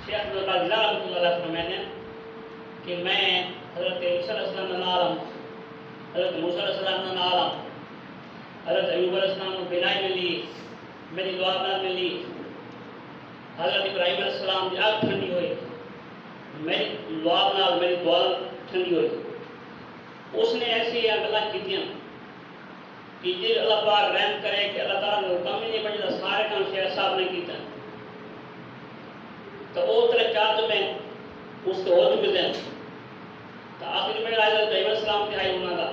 شیخ عبدالقادر جیلانی رحمۃ اللہ علیہ فرماتے ہیں کہ میں حضرت عیسیٰ علیہ السلام کا نام، حضرت موسیٰ علیہ السلام کا نام، حضرت ایوب علیہ السلام کو بینائی ملی، میری دعا نہ ملی، حضرت ابراہیم علیہ السلام کی آگ ٹھنڈی ہوئی، میری دعا نال میری دعا ٹھنڈی ہوئی۔ اس نے ایسی گلاں کیتیاں کہ جی اللہ پاک رحم کرے کہ اللہ تعالیٰ نے حکم ہی نہیں بچتا، سارے کام شیخ صاحب نے کیتا تو وہ طرح چار میں اس کے ہو چکے تھے۔ تو آخر میں حضرت ابراہیم علیہ السلام کی آئی انہوں کا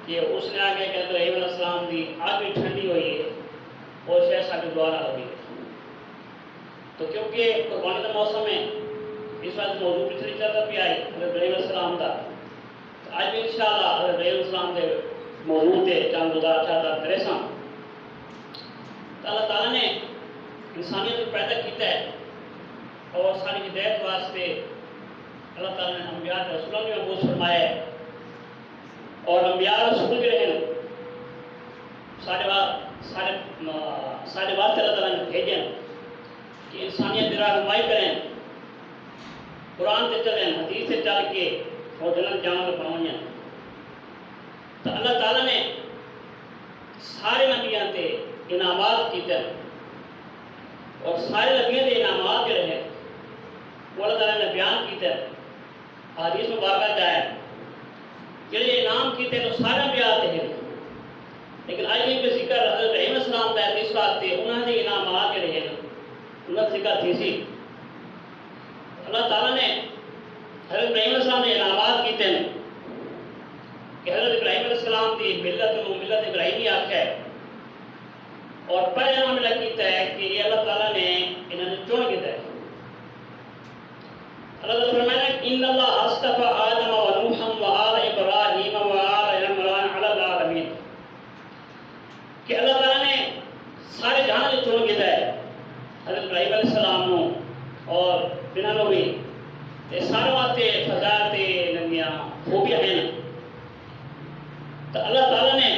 کہ اس نے آگے کہ ابراہیم علیہ السلام کی آگ بھی ٹھنڈی ہوئی ہے اور شیخ صاحب کی دعا نہ ہوئی ہے۔ تو کیونکہ قربانی کا موسم ہے اس وقت موضوع پچھلی چلتا پہ آئی حضرت ابراہیم علیہ السلام کا، آج بھی انشاءاللہ حضرت ابراہیم علیہ السلام کے موضوع تھے چاند گزار چاہتا کرے ساں۔ تو اللہ تعالیٰ نے انسانیت کو پیدا کیتا ہے اور ساری ہدایت واسطے اللہ تعالیٰ نے انبیاء کے رسولوں نے محبوس فرمایا ہے، اور انبیاء رسول جو ہیں سارے واسطے اللہ تعالیٰ نے بھیجیں کہ انسانیت کی رہنمائی کریں، قرآن سے چلیں، حدیث سے چل کے اور جنت جانا کو پہنچیں۔ تو اللہ تعالیٰ نے سارے نبیوں سے انعامات کیتے اور سارے نبیوں کے انعامات جو رہے وہ اللہ تعالیٰ نے بیان کیتے، حدیث مبارکہ جائے جڑے انعام کیتے تو سارے انبیاء آتے ہیں، لیکن آج بھی ذکر حضرت ابراہیم علیہ السلام کا اس واسطے انہوں نے انعامات جو رہے انہوں نے ذکر تھی سی۔ اللہ تعالیٰ نے حضرت ابراہیم علیہ السلام نے انعامات کیتے ہیں کہ حضرت ابراہیم علیہ السلام کی ملت ابراہیمی آخر ہے، اور پہلے انعام ملا کیتا ہے کہ یہ اللہ تعالیٰ نے انہوں نے چون کیتا ہے۔ اللہ تعالیٰ فرمایا ان اللہ اصطفى آدم و نوحا و آل ابراہیم و آل عمران علی العالمین، کہ اللہ تعالیٰ نے سارے جہاں سے چون کیتا ہے حضرت ابراہیم علیہ السلام اور بنا نوی یہ سارے واسطے فضائل نمیاں خوبیاں ہیں۔ تو اللہ تعالیٰ نے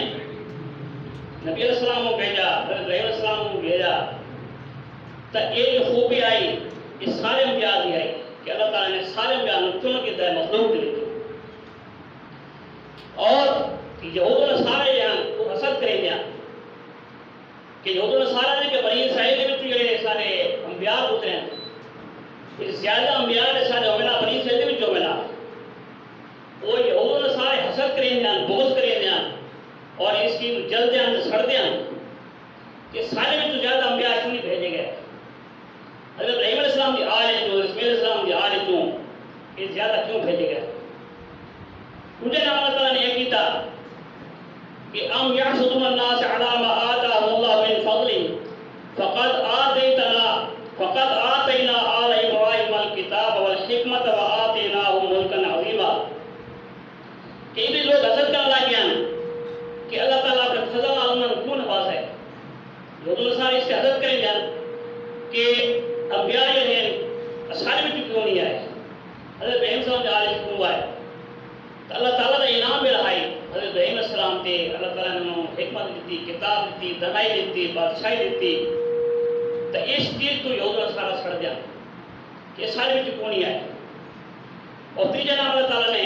نبی علیہ السلام کو بھیجا، حضرت ابراہیم علیہ السلام کو بھیجا، تو یہ جو خوبی آئی یہ سارے انبیاء دی آئی کہ اللہ تعالیٰ نے سارے انبیاء کو چن کے دے مخلوق کے لیے، اور یہود و نصارے جہاں وہ حسد کریں گے کہ یہود و نصارے نے کہ بنی اسرائیل کے وچوں جڑے سارے انبیاء اترے ہیں زیادہ انبیاء نے سارے ہومنا بنی اسرائیل کے وچوں ہومنا، وہ یہود و نصارے حسد کریں گے، بغض کریں گے اور اس کی جلد ہیں سڑ دیں کہ سارے میں تو زیادہ انبیاء کیوں نہیں بھیجے گئے، حضرت ابراہیم علیہ السلام کی آل جو اسماعیل علیہ السلام کی آل جو یہ زیادہ کیوں بھیجے گئے۔ مجھے نام اللہ تعالیٰ نے یہ کیتا کہ ام یحسدون الناس علی ما آتاهم اللہ من فضل فقد آتینا آل ابراہیم الکتاب والحکمت وآتیناہم ملکا عظیما، کہ یہ لوگ حسد کرنے لگے ہیں کہ اللہ تعالیٰ اپنے فضل اللہ انہوں نے کیوں نواز ہے۔ یہود و نصارے اس سے حسد کریں گے کہ انبیاء جو ہیں سارے میں کیوں نہیں آئے، حضرت ابراہیم صلی اللہ علیہ وسلم کیوں آئے۔ تو اللہ تعالیٰ کا انعام بھی رہائی حضرت ابراہیم علیہ السلام تے اللہ تعالیٰ نے انہوں حکمت دیتی، کتاب دیتی، دنائی دیتی، بادشاہی دیتی، تو اس چیز تو یہود و نصارہ سڑ دیا کہ یہ سارے میں کیوں نہیں آئے۔ اور تیجا نام اللہ تعالیٰ نے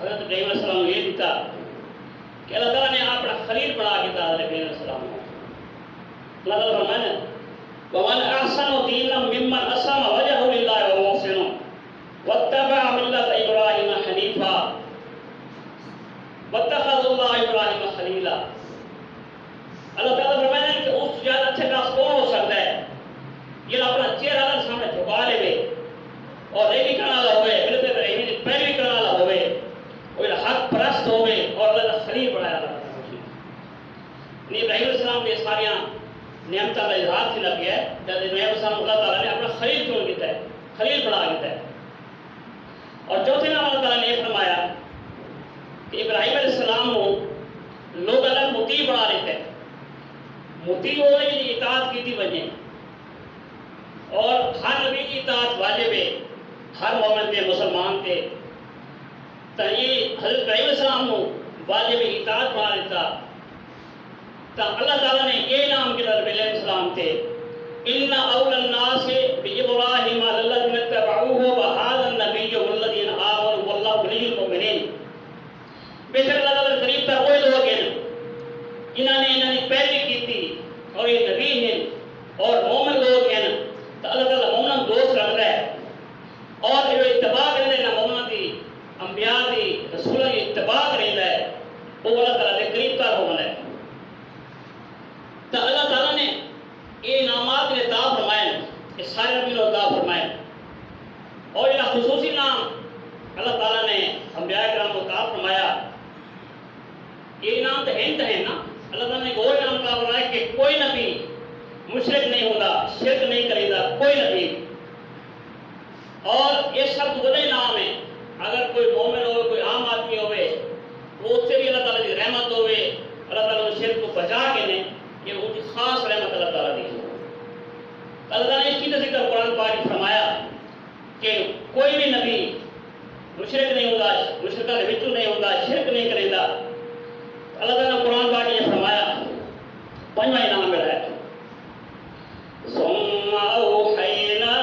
حضرت ابراہیم علیہ السلام کو یہ دیتا کہ اللہ تعالیٰ نے اپنا خلیل بنا کے حضرت ابراہیم علیہ السلام کو۔ اللہ تعالیٰ فرمایا وَمَنْ أَحْسَنُ دِينًا مِمَّنْ أَسْلَمَ وَجْهَهُ لِلَّهِ وَهُوَ مُحْسِنٌ وَاتَّبَعَ مِلَّةَ إِبْرَاهِيمَ حَنِيفًا وَاتَّخَذَ اللَّهُ إِبْرَاهِيمَ خَلِيلًا۔ اللہ تعالیٰ فرمایا کہ اس سے زیادہ اچھا کام کون ہو سکتا ہے یہ اپنا چہرہ اللہ سامنے جھکا لے اور ریلی کرنا والا ہوئے، ملت ابراہیمی کی پیروی کرنا والا ہوئے، اور حق پرست ہوئے اور اللہ کا خلیل بنایا اللہ تعالیٰ۔ ابراہیم علیہ السلام کے ساریاں نعمت کا اظہار سے لگ گیا ہے جب ابراہیم علیہ السلام اللہ تعالیٰ نے اپنا خلیل چون کیتا ہے، خلیل بنا کیتا ہے۔ اور چوتھے نام اللہ تعالیٰ نے یہ فرمایا کہ ابراہیم علیہ السلام کو لوگ الگ مطیع بنا لیتے ہیں، مطیع ہوئے جنہیں اطاعت کی تھی وجہ، اور ہر نبی کی اطاعت واجب ہے، ہر مومن تھے مسلمان تھے، تو یہ حضرت ابراہیم علیہ السلام کو واجب اطاعت بنا لیتا۔ تو اللہ تعالیٰ نے یہ نام کے حضرت علیہ السلام تھے ان اول الناس بابراہیم الذین اور یہ سب وڈے نام ہے. اگر کوئی مومن ہوئے کوئی عام آدمی ہوئے وہ اس سے بھی اللہ تعالیٰ کی رحمت ہوئے اللہ تعالیٰ نے شرک کو بچا کے نے کہ وہ کی خاص رحمت اللہ تعالیٰ دی. اللہ تعالیٰ نے اس کی ذکر قرآن پاک میں فرمایا کہ کوئی بھی نبی مشرک نہیں ہوتا, مشرکاں دے وچوں نہیں ہوتا, شرک نہیں کریندا. اللہ تعالیٰ نے قرآن پاک میں فرمایا پنجواں انعام ملا ہے ثم اوحینا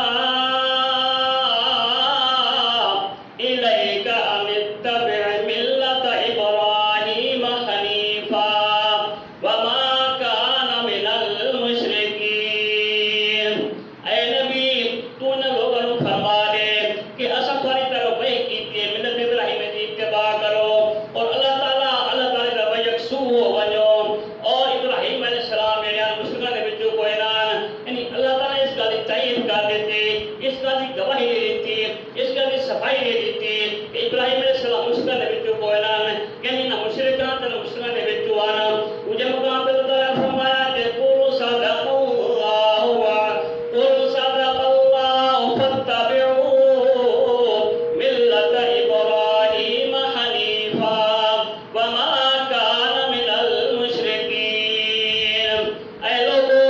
الیک ان اتبع ملت ابراہیم حنیفا وما کان من المشرکین. اے نبی تو نے لوگوں کو فرما دے کہ اساں تمہاری طرف وحی کیتی ہے ملت ابراہیم کی اتباع کرو اور اللہ تعالیٰ کا وحی یکسو ہو ونجو اور ابراہیم علیہ السلام یعنی مشرکاں دے وچوں کوئی نہ یعنی اللہ تعالیٰ نے اس کا تائید کر دیتے, اس کا گواہی دے دیتی, اس کا صفائی دے دیتی کہ ابراہیم علیہ السلام مشرکاں دے وچوں کوئی نہ یعنی نہ مشرکاں تے نہ مشرکاں دے وچوں آنا. وہ جب مقام پہ اللہ تعالیٰ نے فرمایا کہ قل صدق اللہ قل صدق اللہ فاتبعوا ملت ابراہیم حنیفا وما کان من المشرکین. اے لوگو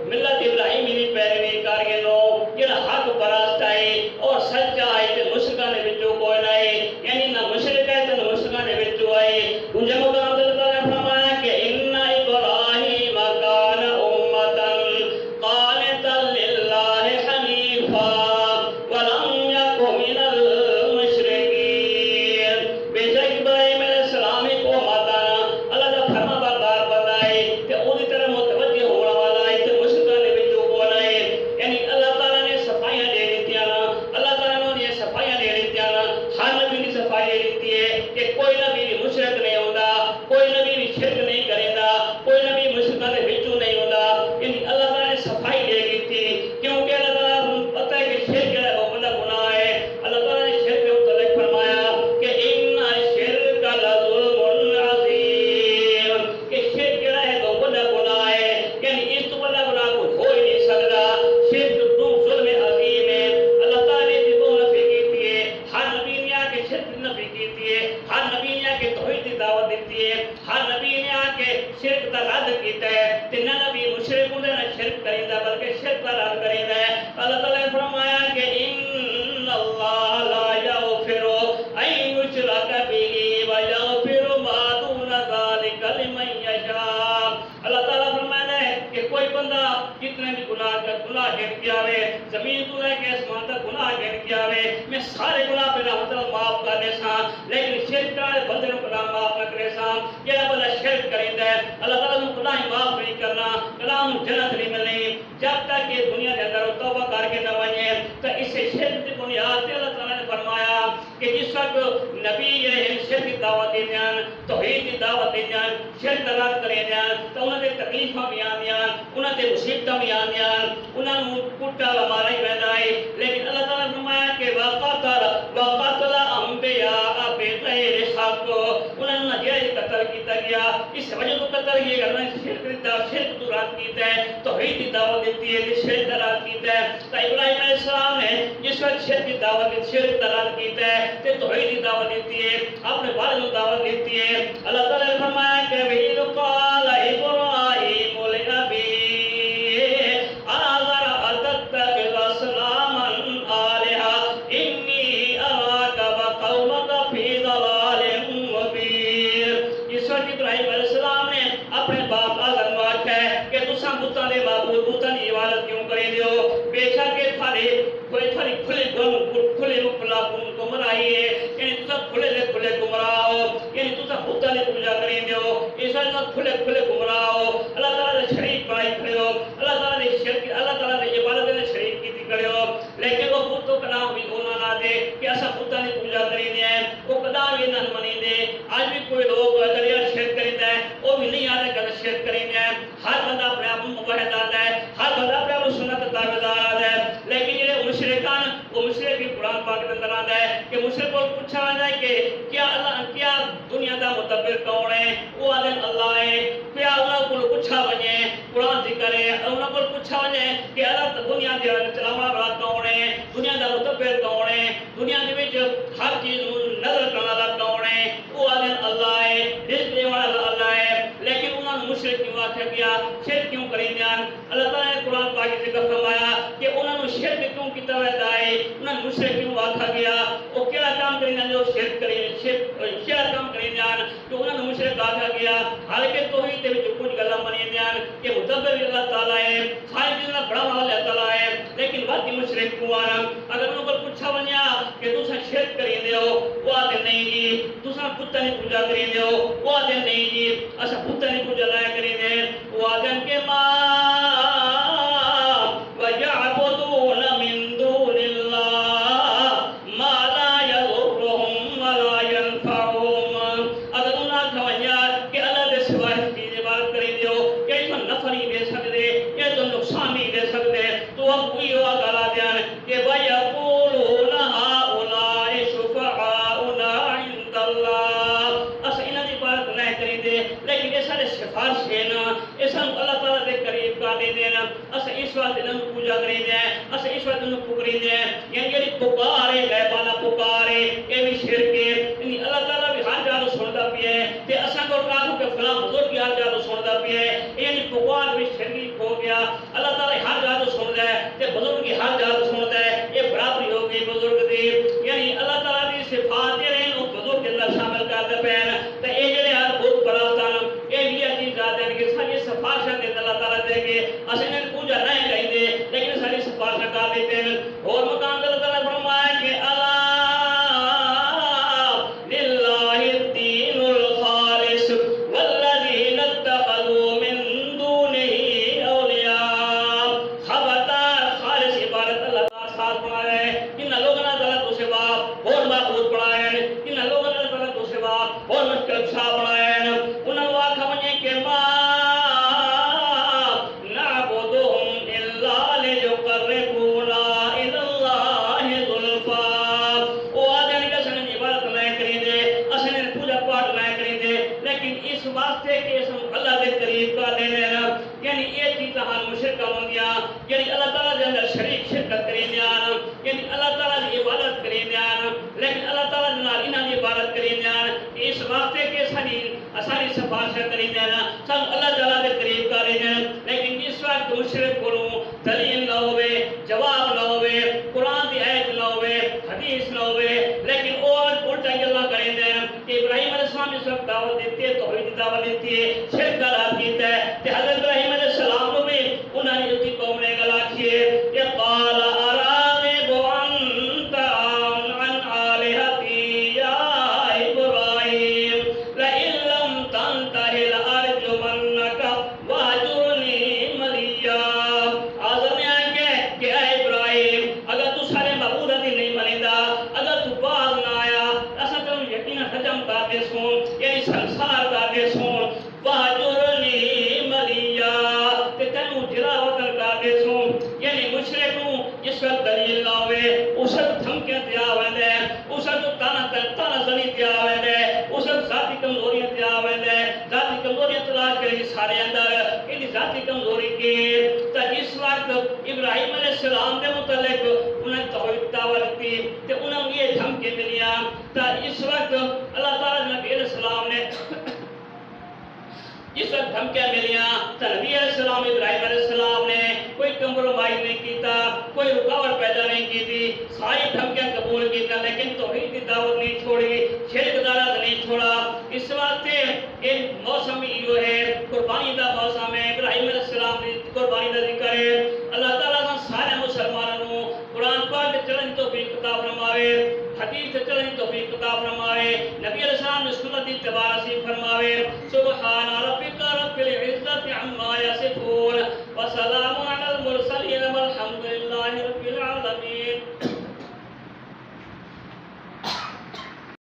ملت ابراہیم دی پیروی کر کے لو جڑا حق پرست ہے اور سچا ہے تے مشرکاں دے وچوں کوئی نہ ہے یعنی نہ مشرک ہے تے نہ مشرکاں دے وچوں ہے. دوجے مقام تے اللہ تعالیٰ نے فرمایا کہ ان ابراہیم کان امۃ قانتا للہ حنیفا ولم یک من المشرکین. بے شک ابراہیم علیہ السلام کو ماتا اللہ کا فرما بردار بتائے کہ اودی طرف متوجہ ہونے والا ہے تے مشرکاں دے وچوں کوئی نہ ہے. یعنی اللہ تعالیٰ نے صفائیاں دے دیتیاں نا, اللہ تعالیٰ نے یہ صفائیاں دے دیتیاں نا, ہر نبی کی صفائی دے دیتی ہے کہ کوئی نبی بھی مشرک نہیں ہوتا, کوئی نبی بھی شرک نہیں کریندا, کوئی نبی مشرکاں دے وچوں نہیں ہوتا. یعنی اللہ تعالیٰ نے صفائی دے دیتی کیونکہ اللہ تعالیٰ کو پتہ ہے کہ شرک ہے وہ بڑا گناہ ہے. اللہ تعالیٰ نے شرک کے متعلق فرمایا کہ ان الشرک لظلم عظیم کہ شرک کیا ہے تو بڑا گناہ ہے یعنی اس تو بڑا گناہ کوئی ہو ہی نہیں سکتا. شرک تو ظلم عظیم ہے. اللہ تعالیٰ نے جو نفی کیتی ہے ہر نبی نے آ کے شرک نفی کیتی ہے, ہر نبی نے آ کے توحید کی دعوت دیتی ہے, ہر نبی نے آ کے شرک کا رد کیتا ہے. تے نہ نبی مشرک ہوندے نہ شرک کریندا بلکہ شرک کا رد کریندا ہے. اللہ تعالیٰ نے فرمایا کہ ان اللہ لا یغفر ان یشرک به ویغفر ما دون ذلک لمن یشاء. اللہ تعالیٰ فرمایا ہے کہ کوئی بندہ جتنے بھی گناہ گر گیا ہے زمین تو لے کے آسمان تک گناہ گر گیا ہے میں سارے گناہ پہ رحمت اللہ معاف کرنے سا لیکن شرک کرنے بندے کو گناہ معاف نہ کرے سا. یہ بندہ شرک کریندا ہے اللہ تعالیٰ نے گناہ معاف نہیں کرنا, کلام جنت نہیں ملنی جب تک یہ دنیا کے اندر توبہ کر کے نہ ونجے. تو اس سے شرک کی بنیاد پہ اللہ تعالیٰ نے فرمایا کہ جس وقت نبی یہ شرک کی دعوت دے دیان توحید کی دعوت دے دیان شرک کا رد کرے دیان تو انہاں دے تکلیفاں بھی آندیاں انہاں دے مصیبتاں بھی آندیاں انہاں نوں کٹا مارا ہی ویندا ہے. لیکن اللہ تعالیٰ نے فرمایا کہ وقتل انبیاء بغیر حق انہاں نوں ناجائز قتل کیتا گیا. اس وجہ تو قتل یہ کرنا شرک تو رد کیتا ہے توحید کی دعوت دیتی ہے کہ شرک کا رد کیتا ہے. تو ابراہیم علیہ السلام نے جس وقت شرک کی دعوت دی شرک کا رد کیتا ہے تے توحید کی دعوت دیتی ہے اپنے والد کو دعوت دیتی ہے. اللہ تعالیٰ نے فرمایا کہ وَإِذْ قَالَ إِبْرَاهِيمُ لِأَبِيهِ آزَرَ أَتَتَّخِذُ أَصْنَامًا آلِهَةً إِنِّي أَرَاكَ وَقَوْمَكَ فِي ضَلَالٍ مُبِينٍ. اس وقت ابراہیم علیہ السلام نے اپنے باپ آزر کو آکھا ہے کہ تساں بتاں دے معبود بتاں دی عبادت کیوں کرے دیو بے شک کہ تھوڑی کھلے گمراہی ہے یعنی تساں کھلے گمراہ ہو یعنی تساں بتاں دی پوجا کرے دیو اس وقت کھلے گمراہ ہو. اللہ تعالیٰ نے شریک بنائی کھڑے ہو, اللہ تعالیٰ نے شرک اللہ تعالیٰ نے عبادت نے شریک کی کھڑے ہو. لیکن وہ بتوں کا نام بھی ہونا نہ دے کہ اساں بتاں دی پوجا کرے دے وہ کدا بھی نہ منی دے. آج بھی کوئی لوگ اگر یہ شرک کریندا ہے وہ بھی نہیں آتے کہ شرک کریندا ہے. ہر بندہ اپنے آپ کو موحد آتا ہے, ہر بندہ اپنے آپ کو سنت تابعدار آتا ہے. لیکن یہ مشرکان وہ مشرک بھی قرآن پاک کے اندر آتا ہے کہ مشرک کو پوچھا جائے کہ کیا دنیا دا مدبر کون ہے, وہ آدھے اللہ ہے. کیا اللہ کو پوچھا وجے قرآن ذکر ہے انہوں کو پوچھا وجے کہ اللہ دنیا دے چلاونا والا کون ہے, دنیا دا مدبر کون ہے دنیا دے وچ ہر چیز نظر کرنے والا کون ہے وہ آدھے اللہ ہے رزق دینے والا اللہ ہے لیکن انہوں نے مشرک کیوں آکھا گیا شرک کیوں کریں دیان اللہ تعالیٰ نے قرآن پاک سے ذکر فرمایا کہ انہوں نے شرک کیوں کیتا ویدا ہے انہوں نے مشرک کیوں آکھا گیا وہ کیڑا کام کریں دیان جو شرک کریں کیڑا کام کریں دیان کہ انہوں نے مشرک آکھا گیا حالانکہ توحید دے وچ کچھ گلاں منی دیان کہ مدبر اللہ تعالیٰ ہے ساری چیزاں بڑا والا اللہ تعالیٰ ہے لیکن واقعی مشرک کیوں آنا اگر انہوں پر پوچھا ونیا کہ تساں شرک کریں دیو وہ آتے نہیں جی تساں بتاں دی پوجا کریں دیو وہ آتے نہیں جی اساں بتاں دی پوجا لایا کریں دے وہ آتے کہ وَيَعْبُدُونَ مِن دُونِ اللَّهِ مَا لَا يَضُرُّهُمْ وَلَا يَنفَعُهُمْ اگر انہاں کھوانیا کہ اللہ دے سوا چیز عبادت کریں دیو کہ تو نفع نہیں دے سکتے یہ تو نقصان نہیں دے سکتے تو اب کوئی ہوا گلا دیان کہ وَيَقُولُونَ هَؤُلَاءِ شُفَعَاؤُنَا عِندَ اللَّهِ اس انہاں دی عبادت نہ کریں دے لیکن یہ سارے سفارش ہے نا اس ہم اللہ تعالیٰ دے قریب کا دے دینا اس اس وقت انہوں پوجا کریں دے اس اس وقت انہوں پکریں دے یعنی پکارے غیبانہ پکارے یہ بھی شرک ہے یعنی اللہ تعالیٰ بھی ہر جادو سنتا بھی ہے تے اساں کو کہو کہ فلاں بزرگ ہر جادو سنتا بھی ہے یعنی پکار بھی شرک ہو گیا اللہ تعالیٰ ہر جادو سنتا ہے تے بزرگ کی ہر جادو سنتا ہے یہ برابری ہو گئی بزرگ دی یعنی اللہ تعالیٰ دی صفات دے رہے ہیں بزرگ کے اندر شامل کرتے پہن تے یہ جڑے ہر بہت بڑا تن یہ بھی چیز آتے ہیں کہ ساری سفارشہ دے اللہ تعالیٰ دے گے اسے انہیں پوجا نہیں کہیں دے لیکن ساری سفارشہ کر دیتے ہیں اور مقام اللہ تعالیٰ فرمایا کہ اللہ للہ الدین الخالص والذین اتخذوا من دونہ اولیاء خبردار خالص عبادت اللہ تعالیٰ ساتھ بنایا ہے ان لوگوں نے تعالیٰ تو سوا اور معبود بنایا ہے ان لوگوں نے تعالیٰ تو سوا اور مشکل شاہ بنایا ہے انہوں نے واقع بنی کہ یعنی اللہ تعالیٰ دے اندر شریک شرکت کریں دیانا یعنی اللہ تعالیٰ دی عبادت کریں دیانا لیکن اللہ تعالیٰ دے نال انہاں دی عبادت کریں دیانا اس واسطے کہ ساری سفارشہ کریں دیانا سب اللہ تعالیٰ دے قریب کریں دیانا لیکن اس وقت مشرک کروں دلیل نہ ہوئے جواب نہ ہوئے قرآن دی آیت نہ ہوئے حدیث نہ ہوئے لیکن اور الٹا گلا کریں دینا کہ ابراہیم علیہ السلام اس وقت دعوت دیتی ہے توحید دعوت دیتی ہے شرک کا راہ کیتا ہے کہ حضرت ابراہیم علیہ السلام کو بھی انہوں نے اسی قوم نے گلا کیے کہ قال اراغب انت عن آلہتی یا ابراہیم لئن لم تنتہ لارجمنک واہجرنی ملیا آزم نے آگے کہ اے ابراہیم اگر تو سارے معبودہ دی نہیں ملیندہ اگر تو باز نہ آیا ایسا تم یقین حجم کر دے سون یعنی سنسار کر دے سون واہجرنی ملیا کہ تنو جراوتر کر دے سون یعنی مشرکوں جس وقت دلیل نہ ہوئے اس وقت دھمکیاں دیا ہوئے دے اس وقت تانا زنی دیا ہوئے دے اس وقت ذاتی کمزوریاں دیا ہوئے دے ذاتی کمزوریاں تلاش کریں سارے اندر یعنی ذاتی کمزوری کے تا اس وقت ابراہیم علیہ السلام دے متعلق انہیں توحید دعوت دی تے انہیں یہ دھمکی ملیا تا اس وقت اللہ تعالیٰ نبی علیہ السلام نے جس وقت دھمکیاں ملیاں تو نبی علیہ السلام ابراہیم علیہ السلام نے کوئی کمپرومائز نہیں کیتا کوئی رکاوٹ پیدا نہیں کی تھی ساری دھمکیاں قبول کیتا لیکن توحید کی دعوت نہیں چھوڑی شرک دعوت نہیں چھوڑا اس واسطے یہ موسم یہ ہے قربانی دا موسم ہے ابراہیم علیہ السلام نے قربانی دا ذکر ہے اللہ تعالیٰ نے سارے مسلمانوں قرآن پاک چلن توفیق عطا فرماوے حدیث چلن توفیق عطا فرماوے نبی علیہ السلام نے سنت اتباع نصیب فرماوے سبحان ربک رب العزت عما یصفون وسلام علی المرسلین والحمد للہ رب العالمین